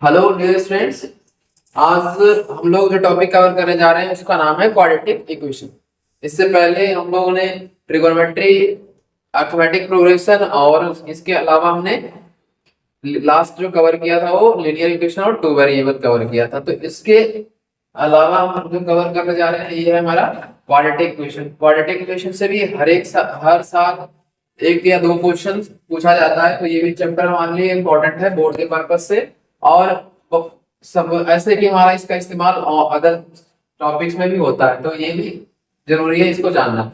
Hello dear students. आज हम लोग जो टॉपिक कवर करने जा रहे हैं उसका नाम है क्वाड्रेटिक इक्वेशन। इससे पहले हम लोगों ने ट्रिगोनोमेट्री, अर्थमेटिक प्रोग्रेशन और इसके अलावा हमने लास्ट जो कवर किया था वो लीनियर इक्वेशन और टू वेरिएबल कवर किया था। तो इसके अलावा हम जो कवर करने जा रहे हैं ये है हमारा क्वाड्रेटिक इक्वेशन। क्वाड्रेटिक इक्वेशन से भी हर साल एक या दो क्वेश्चन पूछा जाता है, तो ये भी चैप्टर हमारे लिए इम्पोर्टेंट है बोर्ड के पर्पज से। और सब ऐसे कि हमारा इसका इस्तेमाल अदर टॉपिक्स में भी होता है, तो ये भी जरूरी है इसको जानना।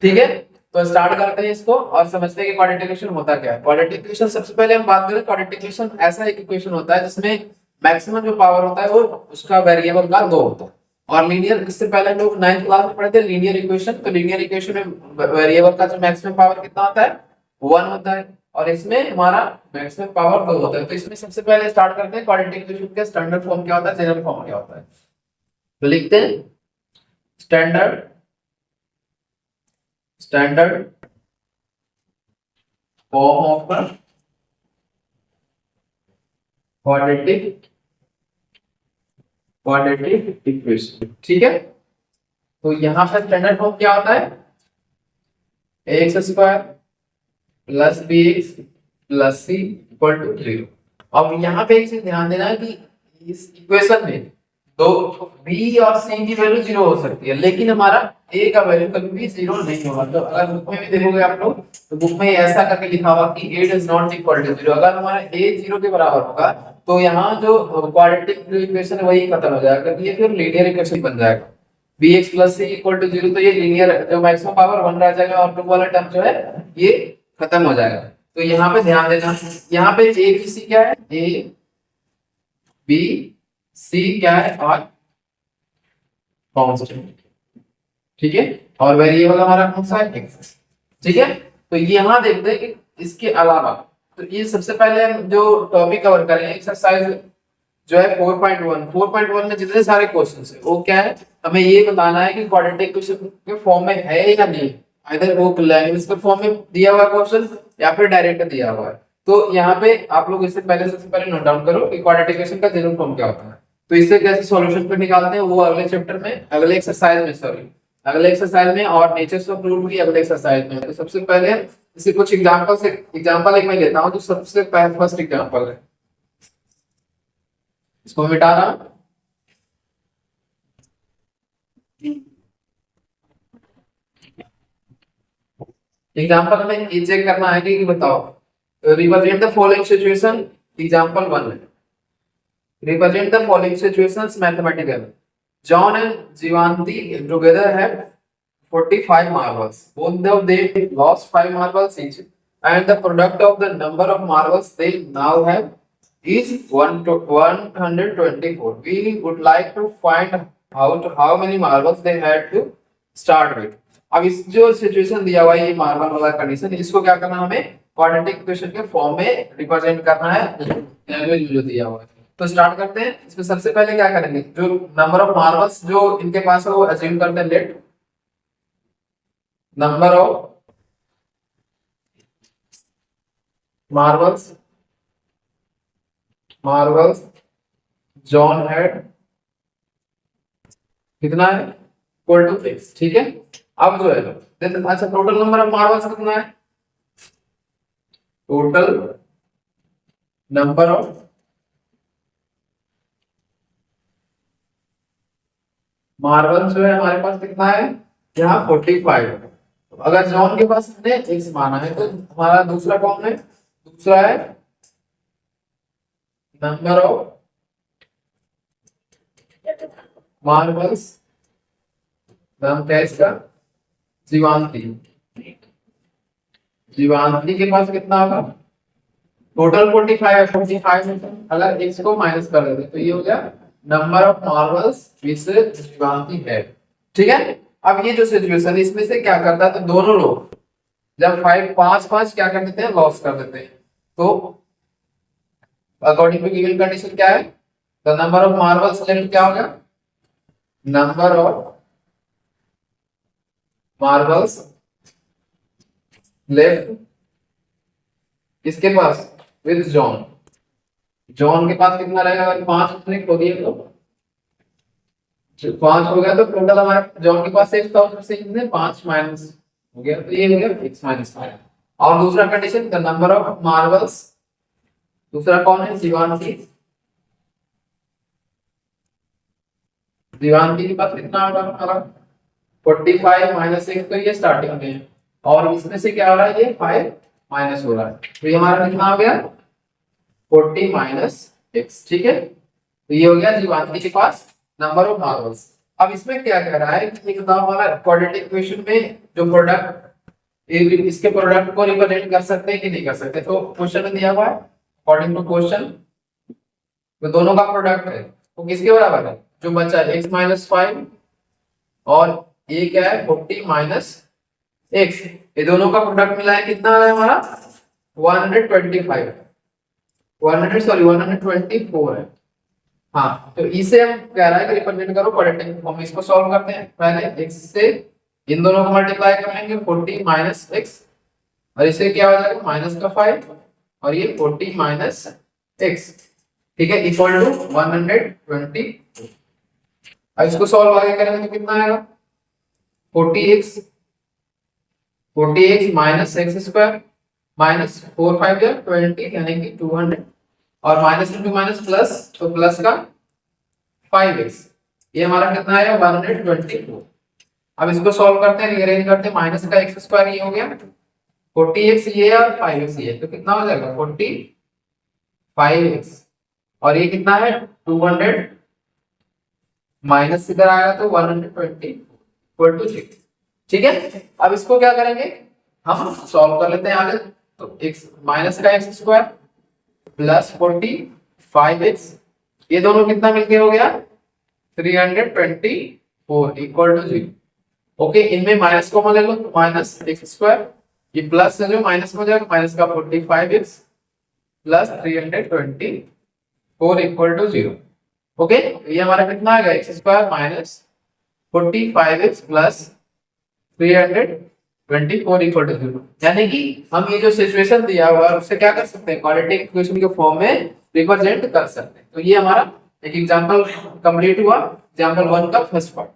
ठीक है, तो स्टार्ट करते हैं इसको और समझते हैं कि क्वाड्रेटिक इक्वेशन होता क्या है। क्वाड्रेटिक इक्वेशन सबसे पहले हम बात करें, क्वाड्रेटिक इक्वेशन ऐसा एक इक्वेशन होता है जिसमें मैक्सिमम जो पावर होता है वो उसका वेरिएबल का 2 होता है। और लीनियर, इससे पहले हम लोग 9th क्लास में पढ़े थे लीनियर इक्वेशन। तो लीनियर इक्वेशन में वेरिएबल का जो मैक्सिमम पावर कितना होता है 1 होता है, और इसमें हमारा मैक्सिमम पावर 2 होता है। तो इसमें सबसे पहले स्टार्ट करते हैं क्वाड्रेटिक इक्वेशन के स्टैंडर्ड फॉर्म क्या होता है, जनरल फॉर्म क्या होता है। तो लिखते हैं standard standard form of quadratic quadratic equation. ठीक है, तो यहाँ पे स्टैंडर्ड फॉर्म क्या होता है, x square plus b x plus c equal to 0। अब यहाँ पे एक चीज ध्यान देना है कि इस इक्वेशन में दो बी और सी की वैल्यू 0 हो सकती है, लेकिन हमारा ए का वैल्यू कभी भी 0 नहीं होगा। तो अगर बुक में भी देखोगे आप लोग, तो बुक में ऐसा करके लिखा हुआ कि ए इज नॉट इक्वल टू 0। अगर हमारा ए 0 के बराबर होगा तो यहाँ जो क्वाड्रेटिक इक्वेशन है वही खत्म हो जाएगा, क्योंकि ये फिर लीनियर इक्वेशन बन जाएगा। B x plus c equal to 0, तो ये लीनियर जो मैक्सिमम पावर 1 रह जाएगा और 2 वाला टर्म जो है ये खत्म हो जाएगा। तो यहाँ पे ध्यान देना, यहाँ पे ए बी सी क्या है, ए बी सी क्या है, और कांस्टेंट। ठीक है, और वेरिएबल हमारा कौन सा है, एक्स। ठीक है, तो यहाँ देखते हैं कि इसके अलावा, तो ये सबसे पहले हम जो टॉपिक कवर करेंगे एक्सरसाइज जो है 4.1 में जितने सारे क्वेश्चन है वो क्या है, हमें ये बताना है कि क्वाड्रेटिक इक्वेशन के फॉर्म में है या नहीं। आइदर वो लैंग्वेज के फॉर्म में दिया हुआ क्वेश्चन या फिर डायरेक्ट दिया हुआ है। तो यहाँ पे आप लोग इससे पहले सबसे पहले नोट डाउन करो कि क्वाड्रेटिक इक्वेशन का जनरल फॉर्म क्या होता है। तो इससे कैसे सॉल्यूशन पे निकालते हैं वो अगले चैप्टर में, अगले एक्सरसाइज में, सॉरी अगले एक्सरसाइज में, और नेचर्स ऑफ रूट भी अगले एक्सरसाइज में। तो सबसे पहले इसे कुछ एग्जांपल एक मैं लेता हूँ। जो सबसे फर्स्ट एग्जांपल है, इसको मिटा रहा हूं। एग्जांपल में ये चेक करना है कि बताओ, represent the following situation. Example 1 है, represent the following situations mathematically. John and Jivanti together have 45 marbles. Both of them lost 5 marbles each, and the product of the number of marbles they now have is 124. We would like to find out how many marbles they had to start with. अब इस जो situation दिया हुआ है, ये marble वाला condition, इसको क्या करना है, हमें क्वाड्रेटिक इक्वेशन के फॉर्म में रिप्रेजेंट करना है लैंग्वेज जो दिया हुआ है। तो स्टार्ट करते हैं। इसमें सबसे पहले क्या करेंगे, जो नंबर ऑफ मार्बल्स जो इनके पास है वो अज्यूम करते हैं। Let number of marbles John had कितना है, इक्वल टू 6। ठीक है, अब जो है अच्छा टोटल नंबर ऑफ मार्बल्स कितना है, टोटल नंबर ऑफ मार्बल्स जो है हमारे पास कितना है, यहाँ 45। अगर जॉन के पास हमने एक्स माना है तो हमारा दूसरा कौन है, दूसरा है नंबर ऑफ मार्बल्स, नाम क्या है इसका, जीवांती। जीवांती के पास कितना होगा, टोटल 45 है। 45 में से अगर एक्स को माइनस कर देते तो ये हो गया नंबर ऑफ मार्बल्स विच जीवांती है। ठीक है, अब ये जो सिचुएशन है इसमें से क्या करता है, तो दोनों लोग जब 5 क्या कर देते हैं, लॉस कर देते हैं। तो अकॉर्डिंग टू गिवन कंडीशन क्या है, the number of marbles left क्या होगा, नंबर ऑफ मार्बल्स लेफ्ट किसके पास, विद जॉन। जॉन के पास कितना रहेगा, अगर 5 उसने खो दिए तो 5 हो गया, तो टोटल हमारा जॉन के पास 6 था, उसमें से कितने 5 माइनस हो गया, तो ये हो गया x माइनस 5। और दूसरा condition, the number of marbles, दूसरा कौन है, शिवांशी। शिवांशी के पास कितना होगा हमारा 45 माइनस 1, तो ये स्टार्टिंग में है, और इसमें से क्या हो रहा है, ये 5 माइनस हो रहा है, तो ये हमारा कितना हो गया 40 माइनस x। ठीक है, तो ये हो गया शिवांशी के पास नंबर ऑफ मार्बल्स। अब इसमें क्या कह रहा है कि बताओ हमारा क्वाड्रेटिक इक्वेशन में जो प्रोडक्ट, इसके प्रोडक्ट को रिप्रेजेंट कर सकते हैं कि नहीं कर सकते। तो क्वेश्चन में दिया हुआ है अकॉर्डिंग टू क्वेश्चन, तो दोनों का प्रोडक्ट है वो किसके बराबर है, जो बचा है x माइनस 5 और ये क्या है 40 माइनस x, ये दोनों का प्रोडक्ट मिला है कितना है हमारा 125, 124 है। हाँ, तो इसे हम कह रहा है कि रिप्रेजेंट करो क्वाड्रेटिक फॉर्म में। इसको सॉल्व करते हैं, पहले x से इन दोनों को मल्टीप्लाई कर लेंगे 40 माइनस x, और इसे क्या हो जाएगा माइनस का 5 और ये 40 माइनस x, ठीक है, इक्वल टू 120। अब इसको सॉल्व आगे करेंगे तो कितना आएगा 40x minus x square minus 4 5 या 20 यानी कि 200, और माइनस इंटू माइनस प्लस, तो प्लस का 5x, ये हमारा कितना आएगा 124। अब इसको सॉल्व करते हैं, रीअरेंज करते हैं, माइनस का x स्क्वायर ये हो गया 40x ये और 5x ये, तो कितना हो जाएगा 45x, और ये कितना है 200 माइनस इधर आएगा तो 120 ठीक है। अब इसको क्या करेंगे, हम सॉल्व कर लेते हैं आगे, तो x माइनस का x स्क्वायर प्लस 45x, ये दोनों कितना मिलके हो गया 324 इक्वल टू 0। ओके, इनमें माइनस कॉमन ले लो तो माइनस x स्क्वायर, ये प्लस से जो माइनस में हो जाएगा, माइनस का 45x plus 324 equal to 0। Okay, ये हमारा कितना आएगा x square minus 45x plus 324 equal to 0। यानी कि हम ये जो सिचुएशन दिया हुआ है उससे क्या कर सकते हैं, क्वाड्रेटिक इक्वेशन के फॉर्म में रिप्रेजेंट कर सकते हैं। तो ये हमारा एक एग्जांपल कंप्लीट हुआ, एग्जांपल 1 का फर्स्ट पार्ट।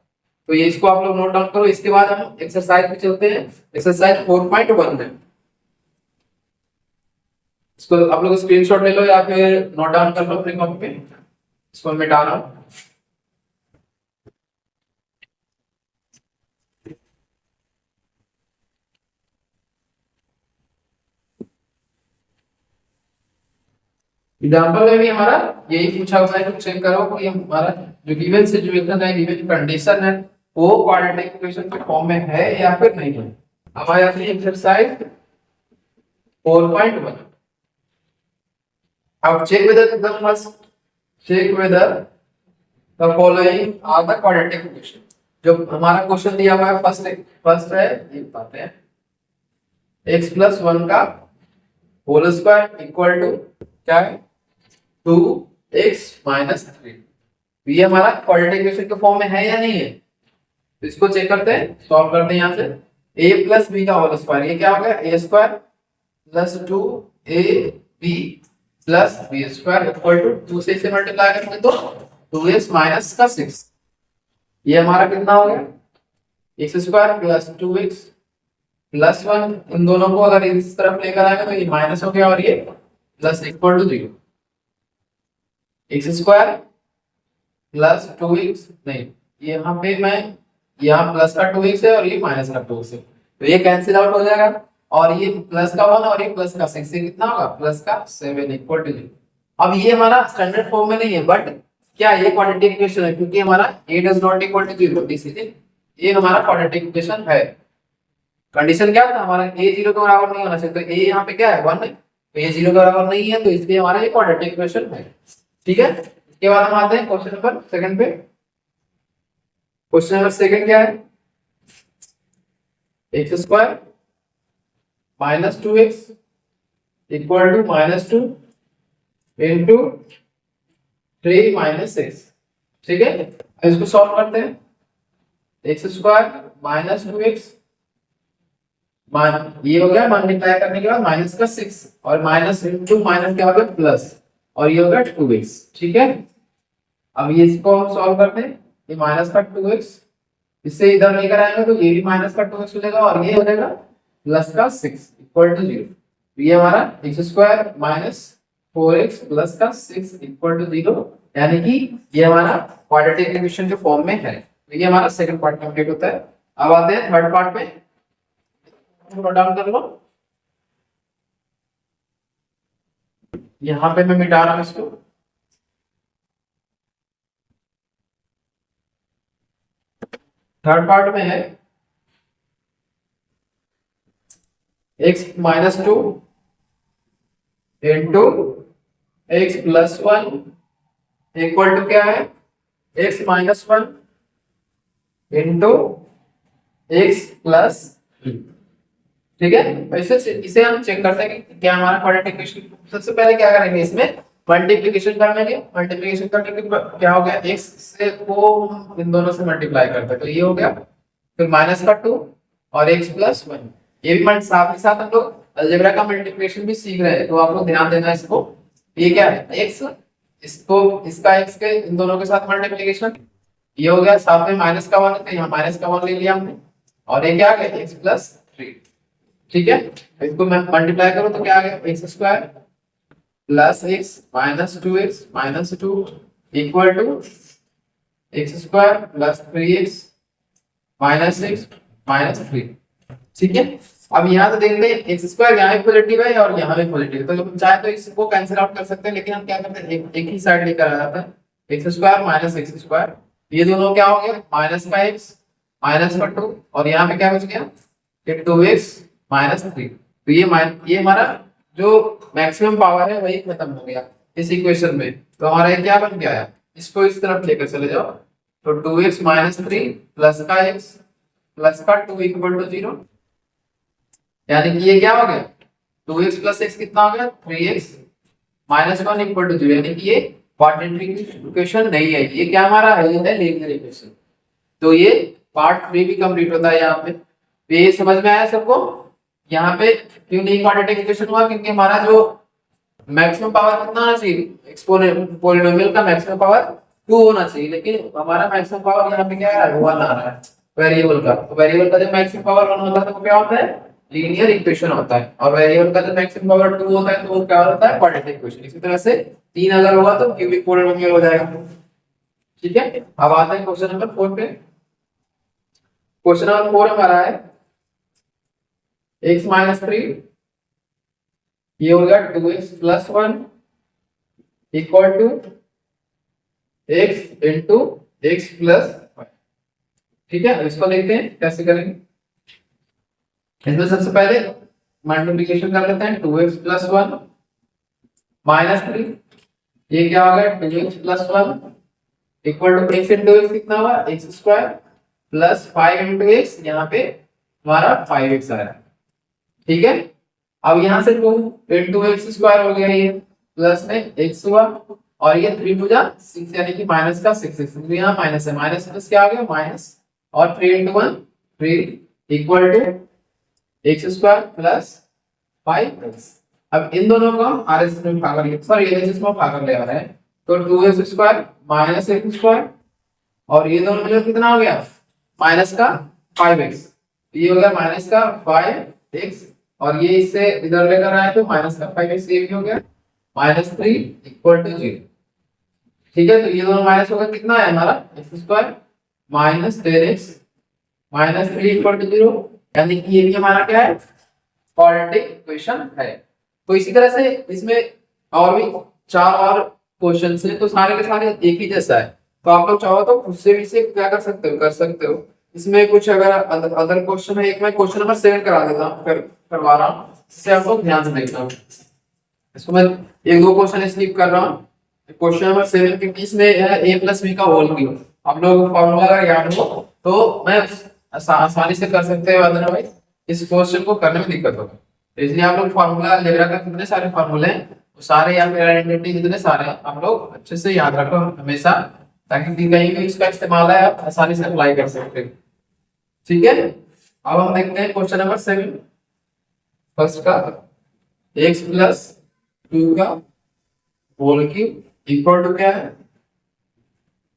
तो ये इसको आप लोग नोट डाउन करो। इसके बाद हम एक्सरसाइज पे चलते हैं, एक्सरसाइज 4.1 में। इसको आप लोग स्क्रीनशॉट ले लो या फिर नोट डाउन कर लो अपने कॉपी पे, इसको मिटा रहा हूं। एग्जांपल में भी हमारा यही पूछा हुआ है, तो चेक करो कि हमारा जो गिवन सिचुएशन है, गिवन कंडीशन है, वो क्वाड्रेटिक इक्वेशन के फॉर्म में है या फिर नहीं है। अब आया अपनी एक्सरसाइज 4.1। अब check whether the first, check whether the following are the quadratic equation. जो हमारा क्वेश्चन दिया हुआ है फर्स्ट है, ये बताते हैं, x प्लस 1 का होल स्क्वायर इक्वल टू क्या है 2x माइनस 3। ये हमारा क्वाड्रेटिक इक्वेशन के फॉर्म में है या नहीं है, तो इसको चेक करते हैं, सॉल्व करते हैं। यहाँ से a प्लस बी का होल स्क्वायर, ये क्या हो गया a square plus 2ab plus b square equal to 2 से इसे मल्टीप्लाई करेंगे तो 2x माइनस का 6। ये हमारा कितना हो गया x square plus 2x plus 1, इन दोनों को अगर इस तरफ लेकर आएगा तो ये माइनस हो गया और ये plus equal to 0। x square plus 2x, नहीं यहाँ पे मैं यहाँ प्लस का 2x है और ये माइनस का 2x है, तो ये कैंसिल आउट हो जाएगा, और ये प्लस का 1 और ये प्लस का 6 से कितना होगा प्लस का 7 इक्वल टू 0। अब ये हमारा स्टैंडर्ड फॉर्म में नहीं है, बट क्या ये क्वाड्रेटिक इक्वेशन है, क्योंकि हमारा a does not equal to 0, इसीलिए ये हमारा क्वाड्रेटिक इक्वेशन है। कंडीशन क्या था हमारा a 0 के बराबर नहीं होना चाहिए, तो a यहाँ पे क्या है 1 है, तो ये 0 के बराबर नहीं है, तो इसलिए हमारा ये क्वाड्रेटिक इक्वेशन है। ठीक है, इसके बाद हम आते हैं क्वेश्चन नंबर सेकंड पे। क्वेश्चन नंबर सेकंड क्या है, x square minus 2x equal to minus 2 into 3 minus 6। ठीक है, इसको सॉल्व करते हैं, x स्क्वायर माइनस 2x ये हो गया, मल्टीप्लाई करने के बाद माइनस का 6 और माइनस इंटू माइनस क्या हो गया प्लस, और ये होगा 2x। ठीक है, अब ये इसको हम सॉल्व करते हैं, ये माइनस का 2x इससे इधर लेकर आएंगे तो ये भी माइनस का 2x हो जाएगा और ये हो जाएगा प्लस का 6 इक्वल टू 0। ये हमारा x square minus 4x plus का 6 इक्वल टू 0, यानी कि ये हमारा क्वाड्रेटिक इक्वेशन के फॉर्म में है। तो ये हमारा सेकंड पार्ट कंप्लीट होता है। अब आते हैं थर्ड पार्ट में, नोट डाउन कर लो। यहां पे मैं मिटा रहा हूं इसको। थर्ड पार्ट में है x minus 2 into x plus 1 equal to क्या है, x minus 1 into x plus. ठीक है, वैसे इसे हम चेक करते हैं कि क्या हमारा क्वाड्रेटिक इक्वेशन। सबसे पहले क्या करेंगे, इसमें मल्टीप्लिकेशन कर लेंगे। मल्टीप्लिकेशन करने के बाद क्या हो गया, x से को हम इन दोनों से मल्टीप्लाई करते हैं तो ये हो गया, फिर माइनस का 2 और x प्लस 1। ये भी साथ ही साथ हम लोग अलजेब्रा का मल्टीप्लिकेशन भी सीख रहे हैं, तो आप लोग ध्यान देना इसको। ये क्या है, x, इसको इसका x के इन दोनों के साथ मल्टीप्लिकेशन, ये हो गया, साथ में माइनस का 1 तो यहाँ माइनस का 1 ले लिया हमने, और ये क्या आ गया x प्लस 3। ठीक है, इसको मैं मल्टीप्लाई करूं तो क्या आ गया, x square plus x minus 2x minus 2 equal to x square plus 3x minus 6 minus 3। ठीक है, अब यहाँ से देखते हैं एक्स स्क्वायर यहाँ भी पॉजिटिव है और यहाँ भी पॉजिटिव है, तो हम चाहे तो इसको कैंसिल आउट कर सकते हैं, लेकिन हम क्या करते हैं, एक ही साइड लेकर आ जाते हैं, x square minus x square, ये दोनों क्या हो गया, माइनस का x माइनस का 2 और यहाँ पे क्या बच गया, 2x माइनस 3। तो ये हमारा जो मैक्सिमम पावर है वही खत्म हो गया इस इक्वेशन में। तो हमारा ये क्या बन गया है, इसको इस तरफ लेकर चले जाओ, तो 2x माइनस 3 प्लस का x प्लस का 2 इक्वल टू 0, यानी कि ये क्या हो गया, 2x प्लस x कितना हो गया, 3x माइनस 1 इक्वल टू 0, यानी कि ये क्वाड्रेटिक इक्वेशन नहीं है, ये क्या हमारा है, लीनियर इक्वेशन। तो ये पार्ट 3 भी कंप्लीट होता है यहाँ पे। तो ये समझ में आया सबको, यहाँ पे क्यों नहीं क्वाड्रेटिक इक्वेशन हुआ, क्योंकि हमारा जो मैक्सिमम पावर कितना होना चाहिए, एक्सपोनेंट पॉलिनोमियल का मैक्सिमम पावर 2 होना चाहिए, लेकिन हमारा मैक्सिमम पावर यहाँ पे क्या है, 1 आ रहा है वेरिएबल का। तो वेरिएबल का जब मैक्सिमम पावर 1 होता है तो क्या होता है, लीनियर इक्वेशन होता है, और वेरिएबल का जब मैक्सिमम पावर 2 होता है तो वो क्या होता है, क्वाड्रेटिक इक्वेशन। इसी तरह से 3 अगर होगा तो क्यूबिक पॉलिनोमियल हो जाएगा। ठीक है, अब आते हैं क्वेश्चन नंबर 4 पे। क्वेश्चन नंबर 4 हमारा है x माइनस 3, ये हो गया 2x plus 1 equal to x into x plus 1। ठीक है, इसको लिखते हैं, कैसे करेंगे, इसमें सबसे पहले मल्टीप्लिकेशन कर लेते हैं, 2x प्लस 1 माइनस 3, ये क्या हो गया, 2x plus 1 equal to x into x कितना हुआ, x square plus 5 into x, यहाँ पे हमारा 5x आया। ठीक है, अब यहां से 2 इंटू एक्स स्क्वायर हो गया, ये प्लस में x हुआ, और ये 3 टू जा 6, यानी कि माइनस का 6x, तो यहाँ माइनस है, माइनस प्लस क्या आ गया, माइनस, और 3 into 1 3 equal to x square plus 5x। अब इन दोनों को हम RHS में भाग ले, सॉरी LHS में भाग ले आ रहे हैं, तो 2x square minus x square, और ये दोनों मिलकर कितना हो गया, माइनस का 5x, ये हो गया माइनस का 5x, और ये इससे इधर लेकर आए तो माइनस का 5x, ये भी हो गया माइनस 3 इक्वल टू 0। ठीक है, तो ये दोनों माइनस होगा, कितना है हमारा x square minus 10x minus 3 equal to 0, यानी कि ये भी हमारा क्या है, क्वाड्रेटिक इक्वेशन है। तो इसी तरह से इसमें और भी 4 और क्वेश्चंस हैं, तो सारे के सारे एक ही जैसा है, तो आप लोग चाहो तो खुद से भी इसे क्या कर सकते हो। इसमें कुछ अगर अदर क्वेश्चन है, एक मैं क्वेश्चन नंबर 7 करा देता हूँ, करवा रहा हूँ, इससे आप लोग ध्यान से देखना। इसको मैं एक दो क्वेश्चन स्किप कर रहा हूँ। क्वेश्चन नंबर 7 के बीच में है a प्लस b का होल क्यूब। आप लोग फॉर्मूला अगर याद हो तो मैं आसानी से कर सकते हो, अदरवाइज इस क्वेश्चन को करने में दिक्कत होगी। इसलिए आप लोग फॉर्मूला अलजेब्रा का कितने सारे फॉर्मूले हैं वो सारे, या फिर आइडेंटिटी जितने सारे आप लोग अच्छे से याद रखो हमेशा, ताकि कहीं भी इसका इस्तेमाल है आप आसानी से अप्लाई कर सकते हो। ठीक है, अब हम देखते हैं क्वेश्चन नंबर 7 फर्स्ट का, x प्लस 2 का होल क्यूब इक्वल टू क्या है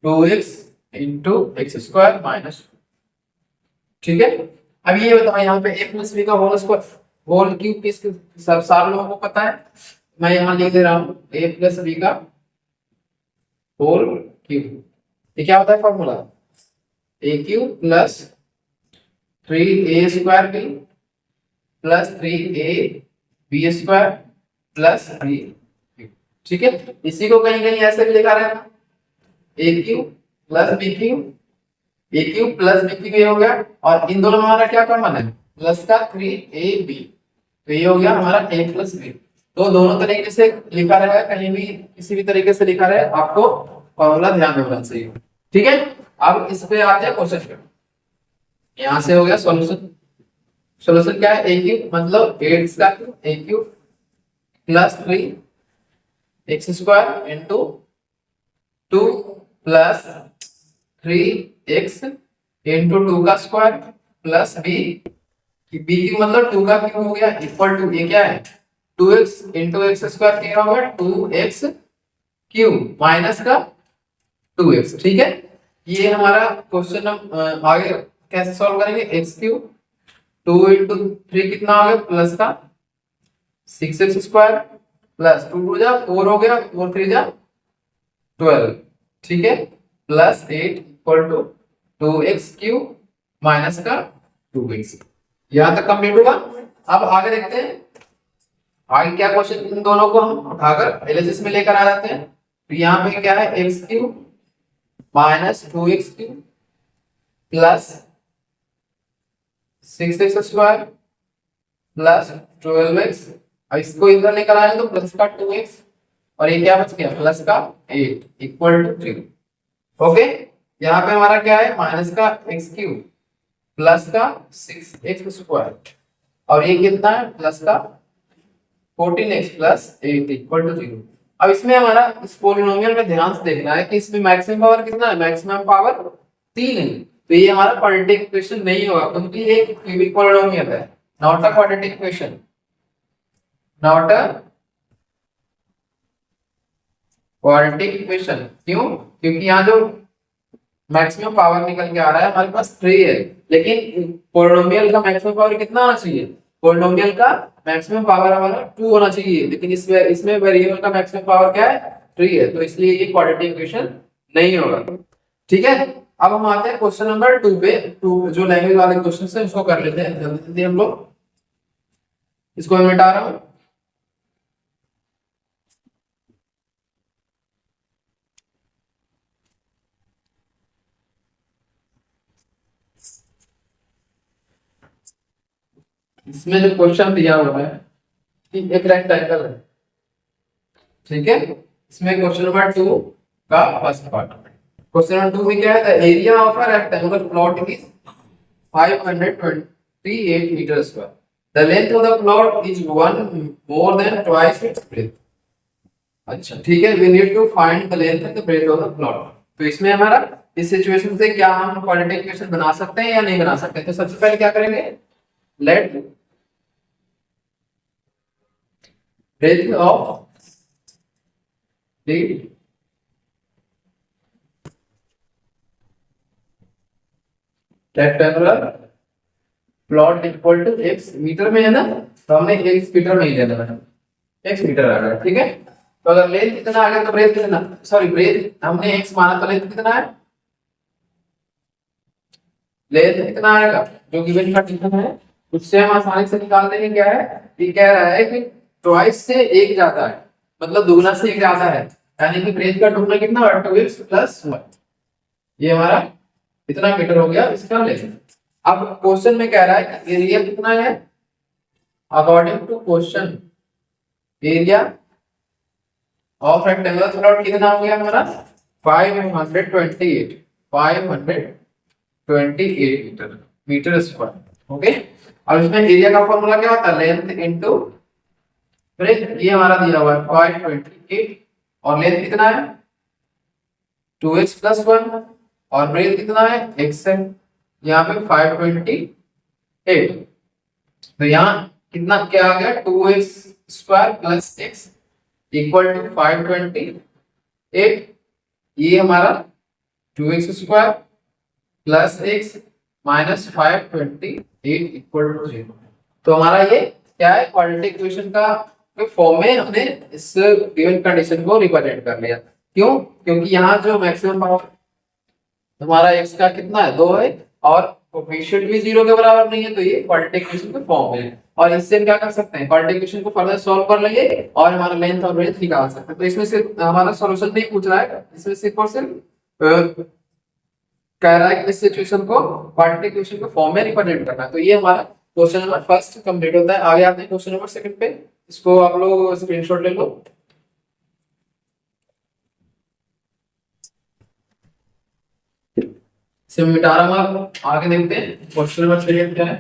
2x into x square minus. ठीक है, अब ये बताओ यहाँ पे a प्लस बी का होल स्क्वायर होल क्यूब किस सब सारे लोगों को पता है, मैं यहाँ लिख दे रहा हूँ a प्लस बी का होल क्यूब। ये क्या होता है formula, a cube plus 3a square b plus 3a b square plus 3। ठीक है, इसी को कहीं कहीं ऐसे भी लिखा रहेगा ए क्यूब प्लस बी क्यूब, ए क्यूब प्लस बी क्यूब ये हो गया, और इन दोनों में हमारा क्या कॉमन है प्लस का 3ab, तो ये हो गया हमारा a प्लस बी। तो दोनों तरीके से लिखा रहेगा, कहीं भी किसी भी तरीके से लिखा रहे आपको फॉर्मूला ध्यान में होना चाहिए। ठीक है, अब इस पे आते हैं क्वेश्चन पे। यहां से हो गया सॉल्यूशन। सॉल्यूशन क्या है, ए क्यूब मतलब 8 का a cube plus 3 x square into 2 plus 3x into 2 का square plus b, b cube मतलब 2 का क्यूब हो गया इक्वल टू ये क्या है 2x इंटू एक्स स्क्वायर क्या होगा 2x क्यूब माइनस का 2x। ठीक है, ये हमारा क्वेश्चन हम आगे कैसे सॉल्व करेंगे, x क्यूब 2 इंटू 3 कितना हो गया प्लस का 6x स्क्वायर प्लस 2 2 जा 4 हो गया 4 3 जा 12। ठीक है, plus 8 equal to 2x cube minus का 2x। यहां तक कंप्लीट होगा। अब आगे देखते हैं आगे क्या क्वेश्चन, इन दोनों को हम उठाकर एलएचएस में लेकर आ जाते हैं। तो यहाँ पे क्या है x cube minus 2x cube plus 6x square plus 12x, इसको इधर लेकर आए तो प्लस का 2x और ये क्या बच गया प्लस का 8 इक्वल टू 0। ओके, यहाँ पे हमारा क्या है माइनस का x क्यूब प्लस का 6x स्क्वायर और ये कितना है प्लस का 14x प्लस 8 इक्वल टू 0। अब इसमें हमारा इस पोलिनोमियल में ध्यान से देखना है कि इसमें मैक्सिमम पावर कितना है, मैक्सिमम पावर 3 है। तो ये हमारा क्वाड्रेटिक इक्वेशन नहीं होगा क्योंकि ये एक क्यूबिक पोलिनोमियल है, not a quadratic equation, not a quadratic equation. क्यों, क्योंकि यहाँ जो मैक्सिमम पावर निकल के आ रहा है हमारे पास 3 है, लेकिन पोलिनोमियल का मैक्सिमम पावर कितना होना चाहिए, पोलिनोमियल का मैक्सिमम पावर हमारा 2 होना चाहिए, लेकिन इसमें वेरिएबल का मैक्सिमम पावर क्या है 3 है, तो इसलिए ये क्वाड्रेटिक इक्वेशन नहीं होगा। ठीक है, अब हम आते हैं क्वेश्चन नंबर 2 पे। 2 जो लैंग्वेज वाले क्वेश्चन है उसको कर लेते हैं जल्दी जल्दी हम लोग। इसको मैं मिटा रहा हूं। इसमें जो क्वेश्चन दिया हुआ है कि एक रेक्टेंगल है, ठीक है, इसमें क्वेश्चन नंबर 2 का फर्स्ट पार्ट। क्वेश्चन नंबर 2 में क्या है, the area of a rectangular plot is 528 metre square, the length of the plot is 1 more than twice its breadth. अच्छा ठीक है, we need to find the length and the breadth of the plot. तो इसमें हमारा इस situation से क्या हम क्वाड्रेटिक इक्वेशन बना सकते हैं या नहीं बना सकते, तो सबसे पहले क्या करेंगे, let breadth of the rectangular plot equal to x metre में है ना, तो हमने x मीटर में ही लेना है, x मीटर आ गया। ठीक है, तो अगर लेंथ कितना आ गया तो ब्रेथ कितना, सॉरी ब्रेथ हमने x माना तो लेंथ कितना है, लेंथ कितना आएगा जो गिवन का कितना है उससे हम आसानी से निकाल देंगे। क्या है, ये कह रहा है कि ट्वाइस से एक ज्यादा है, मतलब दुगना से एक ज्यादा है, यानी कि ब्रेथ का दुगना कितना है 2x प्लस 1, ये हमारा कितना मीटर हो गया इसका लेंथ। अब क्वेश्चन में कह रहा है कि एरिया कितना है, according to question area of rectangular plot कितना हो गया हमारा 528 मीटर स्क्वायर। ओके, अब इसमें एरिया का फॉर्मूला क्या होता है, लेंथ इनटू ब्रेथ। ये हमारा दिया हुआ है 528 और लेंथ कितना है 2x प्लस 1 और ब्रेथ कितना है x है, यहाँ पे 528, तो यहाँ कितना क्या आ गया 2x square plus x, equal to 528, ये हमारा 2x² plus x minus 528 equal to 0। तो हमारा ये क्या है, क्वाड्रेटिक इक्वेशन का फॉर्म में हमने इस गिवन कंडीशन को रिप्रेजेंट कर लिया। क्यों? क्योंकि यहाँ जो मैक्सिमम पावर हमारा x का कितना है, 2 है, और कोफिशिएंट भी 0 के बराबर नहीं है, तो ये क्वाड्रेटिक इक्वेशन के फॉर्म में है। और इससे हम क्या कर सकते हैं, क्वाड्रेटिक इक्वेशन को फर्दर सॉल्व कर लेंगे और हमारा लेंथ और ब्रेड्थ निकाल सकते हैं। तो इसमें सिर्फ हमारा सॉल्यूशन नहीं पूछ रहा है, इसमें सिर्फ और सिर्फ कह रहा है कि इस सिचुएशन को क्वाड्रेटिक इक्वेशन के फॉर्म में रिप्रेजेंट करना है। तो ये हमारा क्वेश्चन नंबर फर्स्ट कंप्लीट होता है। आगे आते हैं क्वेश्चन नंबर सेकंड पे, इसको आप लोग स्क्रीनशॉट ले लो। इसे मिटा रहा हूं, आप आगे देखते हैं क्वेश्चन नंबर 3 क्या है।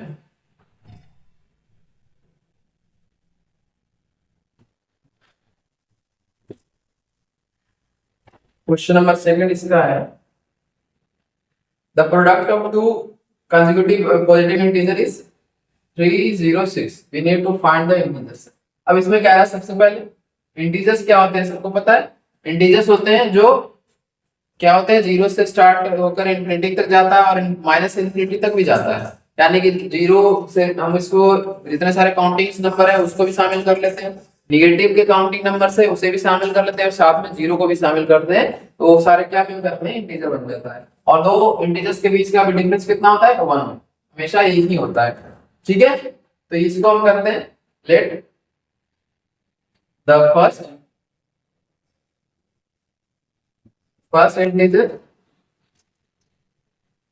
क्वेश्चन नंबर सेकंड इसका है, the product of two consecutive positive integer is 306, we need to find the integers. अब इसमें क्या है, सबसे पहले इंटीजर्स क्या होते हैं सबको पता है। इंटीजर्स होते हैं जो क्या होते हैं, 0 से स्टार्ट होकर इंफिनिटी तक जाता है और माइनस इंफिनिटी तक भी जाता है। यानी कि 0 से हम इसको जितने सारे काउंटिंग नंबर है उसको भी शामिल कर लेते हैं, निगेटिव के काउंटिंग नंबर से उसे भी शामिल कर लेते हैं, और साथ में 0 को भी शामिल करते हैं, तो वो सारे क्या मिल करते हैं, इंटीजर बन जाता है। और दो इंटीजर्स के बीच का डिफरेंस कितना होता है, 1, हमेशा एक ही होता है। ठीक है, तो इसको हम करते हैं, let the first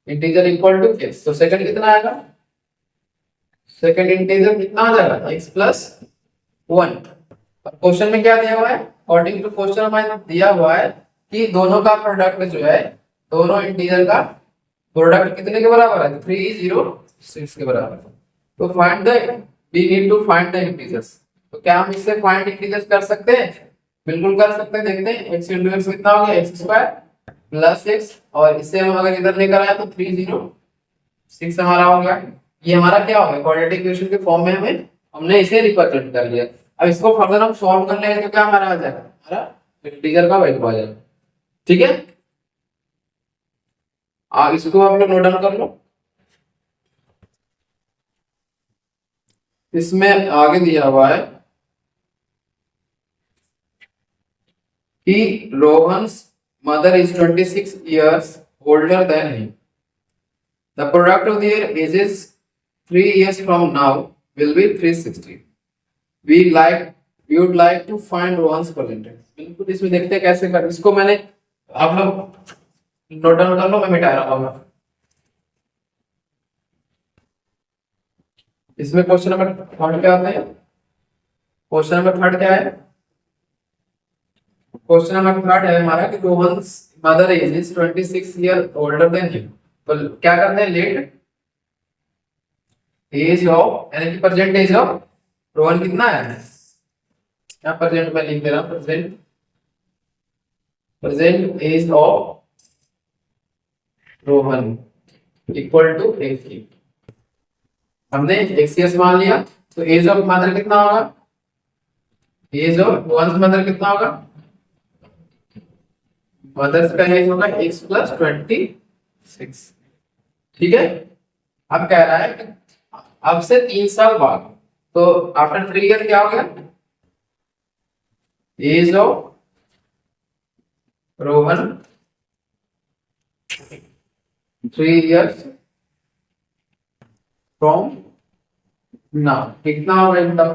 integer equal to x। तो सेकंड कितना आएगा, सेकंड इंटीजर कितना आ जाएगा, x प्लस 1। और क्वेश्चन में क्या दिया हुआ है, अकॉर्डिंग टू क्वेश्चन हमें दिया हुआ है कि दोनों का प्रोडक्ट जो है, दोनों इंटीजर का प्रोडक्ट कितने के बराबर है, 306 के बराबर। तो find the, we need to find the integers. तो क्या हम इससे फाइंड इंटीजर्स कर सकते हैं, बिल्कुल कर सकते हैं। देखते हैं x इंटू x कितना हो गया, x² प्लस x, और इससे हम अगर इधर लेकर आए तो 306 हमारा हो गया। ये हमारा क्या हो गया, क्वाड्रेटिक इक्वेशन के फॉर्म में हमने इसे रिप्रेजेंट कर लिया। अब इसको फर्दर हम सॉल्व कर लेंगे तो क्या हमारा आ जाएगा, हमारा इंटीजर का वैल्यू आ जाएगा। ठीक है, इसको आप लोग नोट डाउन कर लो। इसमें आगे दिया हुआ है कि Rohan's mother is 26 years older than him. The product of their ages 3 years from now will be 360. We would like to find Rohan's percentage. बिल्कुल इसमें देखते हैं कैसे कर, इसको मैंने आप लोग नोट डाउन कर लो, मैं मिटा रहा हूँ। इसमें क्वेश्चन नंबर थर्ड क्या आता है, क्वेश्चन नंबर थर्ड क्या है, क्वेश्चन नंबर थर्ड है हमारा कि Rohan's mother age is 26 year older than him। तो क्या करते हैं, लेट एज ऑफ, यानी कि प्रेजेंट एज ऑफ रोहन कितना है, क्या प्रेजेंट में लिख दे रहा हूं, present age of Rohan equal to x। हमने x ईयर्स मान लिया, तो एज ऑफ मदर कितना होगा, एज ऑफ रोहन मदर कितना होगा, मदर्स का एज होगा x प्लस 26। ठीक है, अब कह रहा है कि अब से 3 साल बाद, तो आफ्टर 3 ईयर क्या हो गया, age of Rohan 3 years from now, कितना होगा एकदम,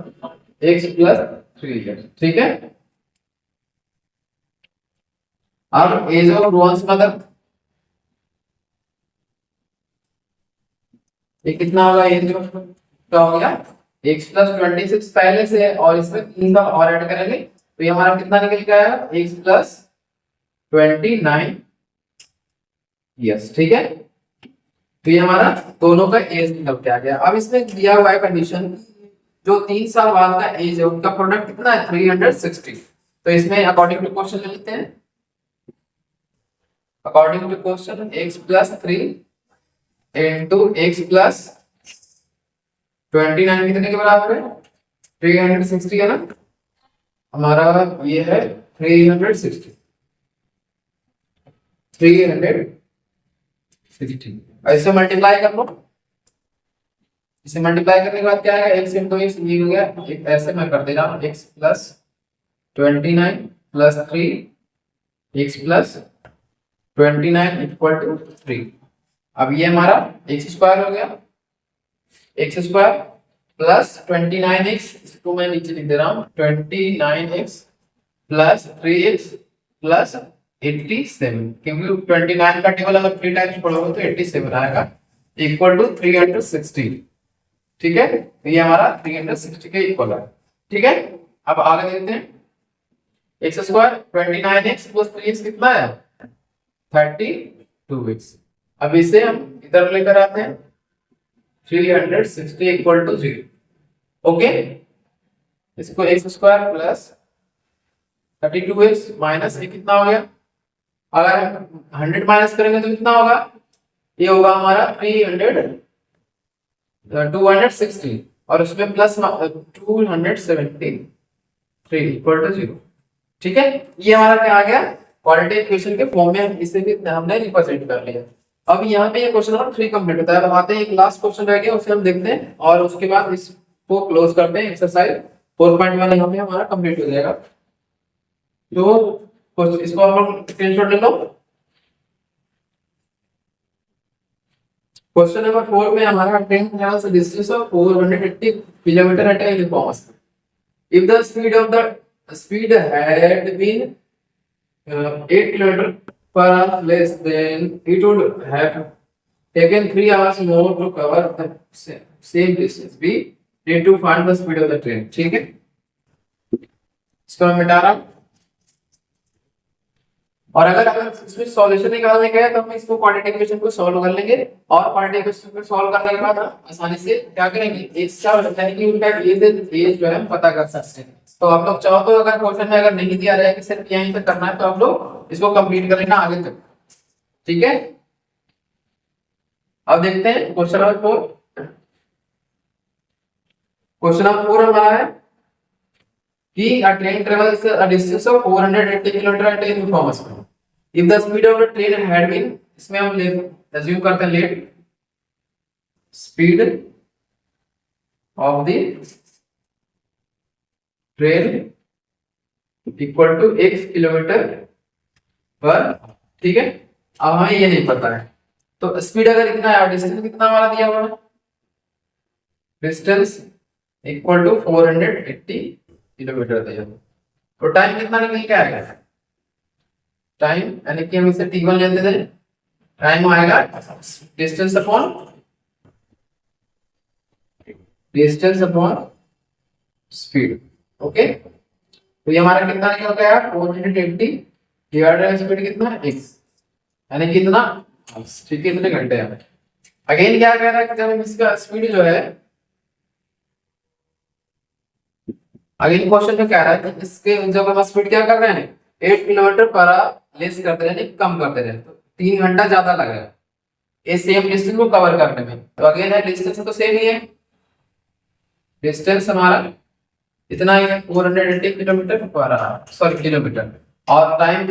x प्लस 3 years। ठीक है, अब एज ऑफ रोहन्स मदर ये कितना होगा, एज ऑफ क्या हो गया, x प्लस 26 पहले से है और इसमें 3 साल और ऐड करेंगे, तो ये हमारा कितना निकल के आएगा, x प्लस 29 years। ठीक है, तो ये हमारा दोनों का एज निकल के आ गया। अब इसमें दिया हुआ है कंडीशन, जो 3 साल बाद का एज है उनका प्रोडक्ट कितना है, 360। तो इसमें अकॉर्डिंग टू क्वेश्चन ले लेते हैं, according to question x plus 3 into x plus 29 कितने के बराबर है, 360 है ना। हमारा ये है 360 ऐसे मल्टीप्लाई कर लो। इसे मल्टीप्लाई करने के बाद क्या आएगा, एक्स इंटू एक्स ये हो गया, एक ऐसे मैं कर दे रहा हूँ, x plus 29 plus 3 x plus 29 equal to 3। अब ये हमारा एक्स स्क्वायर हो गया, एक्स स्क्वायर प्लस 29x, इसको मैं नीचे लिख दे रहा हूँ 29x प्लस 3x प्लस 87, क्योंकि 29 का टेबल अगर 3 टाइम्स पढ़ोगे तो 87 आएगा, इक्वल टू 360। ठीक है, तो ये हमारा 360 के इक्वल है। ठीक है, अब आगे देखते हैं, x square 29x plus 3x कितना है 32x। अब इसे हम इधर लेकर आते हैं 360 इक्वल टू 0। ओके, इसको x square plus 32x minus ये कितना हो गया, अगर हम 100 माइनस करेंगे तो कितना होगा, ये होगा हमारा 260 और उसमें प्लस 273 इक्वल टू 0। ठीक है, ये हमारा क्या आ गया, क्वाड्रेटिक इक्वेशन के फॉर्म में इसे भी हमने रिप्रेजेंट कर लिया। अब यहाँ पे ये क्वेश्चन नंबर 3 कंप्लीट होता है। अब आते हैं, एक लास्ट क्वेश्चन रह गया, उसे हम देखते हैं और उसके बाद इसको क्लोज करते हैं। एक्सरसाइज 4.1 यहाँ पे हमारा कंप्लीट हो जाएगा। तो इसको हम लोग स्क्रीनशॉट ले लो। क्वेश्चन नंबर 4 में हमारा train travels a distance of 480 kilometre at a uniform speed. If the speed had been 8 kilometer per hour less, then it would have taken 3 hours more to cover the same distance. We need to find the speed of the train. ठीक है, इसको मैं मिटा रहा हूँ। और अगर इसमें सॉल्यूशन निकालने का है तो हम इसको क्वाड्रेटिक इक्वेशन को सॉल्व कर लेंगे, और क्वाड्रेटिक इक्वेशन को सॉल्व करने के बाद हम आसानी से क्या करेंगे, इसका मैग्नीट्यूड का ये जो है हम पता कर सकते हैं। तो आप लोग चाहो तो अगर क्वेश्चन में अगर नहीं दिया रहा है कि सिर्फ यहीं तक करना है तो आप लोग इसको कंप्लीट कर लेना आगे तक। ठीक है, अब देखते हैं क्वेश्चन नंबर 4। क्वेश्चन नंबर 4 हमारा है कि a train travels a distance of 480 km at a uniform speed. If the speed of the train had been, इसमें हम assume करते हैं let speed of the train equal to x kilometre पर। ठीक है, अब हमें ये नहीं पता है तो स्पीड अगर इतना है और डिस्टेंस कितना हमारा दिया हुआ है, डिस्टेंस इक्वल टू 480 किलोमीटर दिया, तो टाइम कितना निकल के आएगा, टाइम यानी कि हम इसे t1 लेते थे, टाइम आएगा डिस्टेंस अपॉन स्पीड। ओके, तो ये हमारा कितना निकल गया 480 डिवाइडेड बाय स्पीड कितना x, यानी कितना, ठीक है, कितने घंटे हैं। अगेन क्या कह रहा है कि जब हम इसका स्पीड जो है, अगेन क्वेश्चन में कह रहा है कि इसके जब हम स्पीड क्या कर रहे हैं 8 किलोमीटर पर आवर लेस करते रहे, कम करते रहे, तो 3 घंटा ज्यादा लग रहा है ये सेम डिस्टेंस को कवर करने में। तो अगेन है डिस्टेंस तो सेम ही है, डिस्टेंस हमारा इतना ही है 480 kilometre per hour, sorry kilometre, और टाइम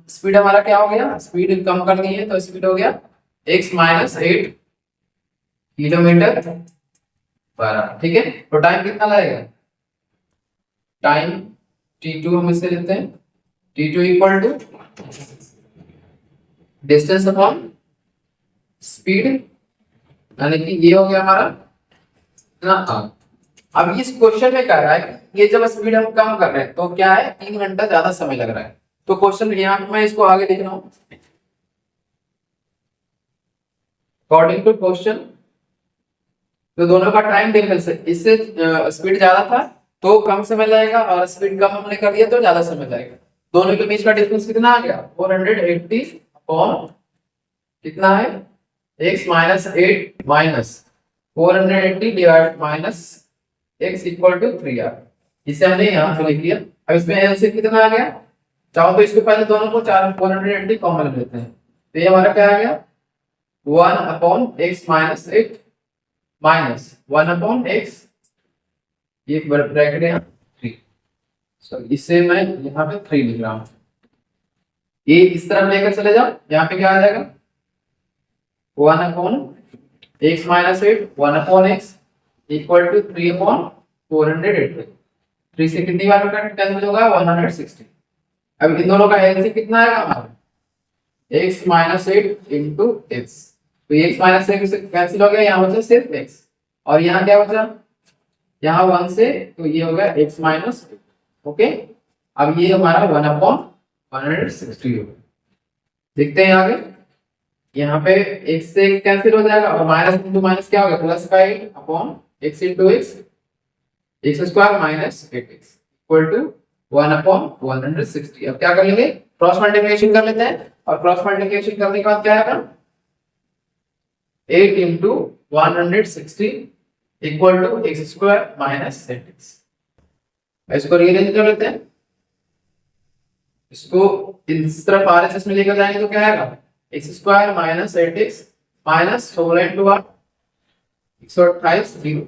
स्पीड हमारा क्या हो गया, स्पीड कम करनी है तो स्पीड हो गया x minus 8 kilometre per hour. ठीक है, तो टाइम कितना लगेगा, टाइम t2 हम इसे लेते हैं, t2 equal to distance upon speed, यानी कि ये हो गया हमारा ना। अब इस क्वेश्चन में कह रहा है कि ये जब स्पीड हम कम कर रहे हैं तो क्या है 3 घंटा ज्यादा समय लग रहा है। तो क्वेश्चन यहाँ मैं इसको आगे लिख रहा हूँ, अकॉर्डिंग टू क्वेश्चन, तो दोनों का टाइम डिफरेंस है, इससे स्पीड ज्यादा था तो कम समय लगेगा और स्पीड कम हमने कर दिया तो ज्यादा समय लगेगा। दोनों के बीच का डिफरेंस कितना आ गया 480 अपॉन कितना है x minus 8 minus 480 divide minus x equal to 3r, इसे हमने यहाँ पे लिख लिया। अब इसमें एलसीएम कितना आ गया, चाहो तो इसको पहले दोनों को 480 कॉमन लेते हैं, तो ये हमारा क्या आ गया 1 upon x minus 8 minus 1 upon x, ये ब्रैकेट है 3, इसे मैं यहाँ पे 3 लिख रहा हूँ। ये इस तरफ लेकर चले जाओ, यहाँ पे क्या आ जाएगा 1 upon x minus 8 1 upon x equal to 3 upon 480। 3 से कितनी बार में कैंसिल होगा 160। अब इन दोनों का एलसीएम कितना आएगा हमारा x माइनस 8 इंटू x। तो ये x माइनस 8 से कैंसिल हो गया, यहाँ बचा सिर्फ x और यहाँ क्या बचा यहाँ 1 से, तो ये हो गया x माइनस 8। ओके, अब ये हमारा 1 अपॉन 160 होगा। देखते हैं आगे, यहाँ पे x से x कैंसिल हो जाएगा और माइनस इंटू माइनस क्या होगा प्लस का 8 upon x into x x square minus 8x equal to 1 upon 160। अब क्या कर लेंगे क्रॉस मल्टीप्लिकेशन कर लेते हैं और क्रॉस मल्टीप्लिकेशन करने के बाद क्या आएगा 8 into 160 equal to x square minus 8x। इसको रीअरेंज कर लेते हैं, इसको इस तरफ RHS में लेकर जाएंगे तो क्या आएगा x square minus 8x minus 16 into 1 128 0।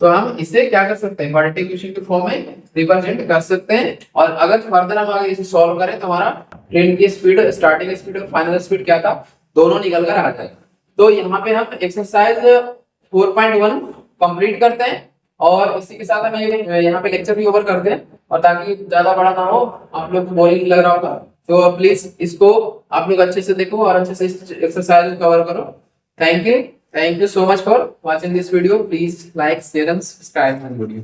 तो हम इसे क्या कर सकते हैं क्वाड्रेटिक इक्वेशन के फॉर्म में रिप्रेजेंट कर सकते हैं। और अगर फर्दर हम आगे इसे सॉल्व करें तो हमारा ट्रेन की स्पीड, स्टार्टिंग स्पीड और फाइनल स्पीड क्या था दोनों निकल कर आ जाएगा। तो यहाँ पे हम एक्सरसाइज 4.1 कंप्लीट करते हैं और इसी के साथ हम यहाँ पे लेक्चर भी ओवर करते हैं। और ताकि ज्यादा बड़ा ना हो, आप लोग को बोरिंग लग रहा होगा, तो प्लीज इसको आप लोग अच्छे से देखो और अच्छे से इस एक्सरसाइज कवर करो। Thank you so much for watching this video. Please like, share and subscribe my video.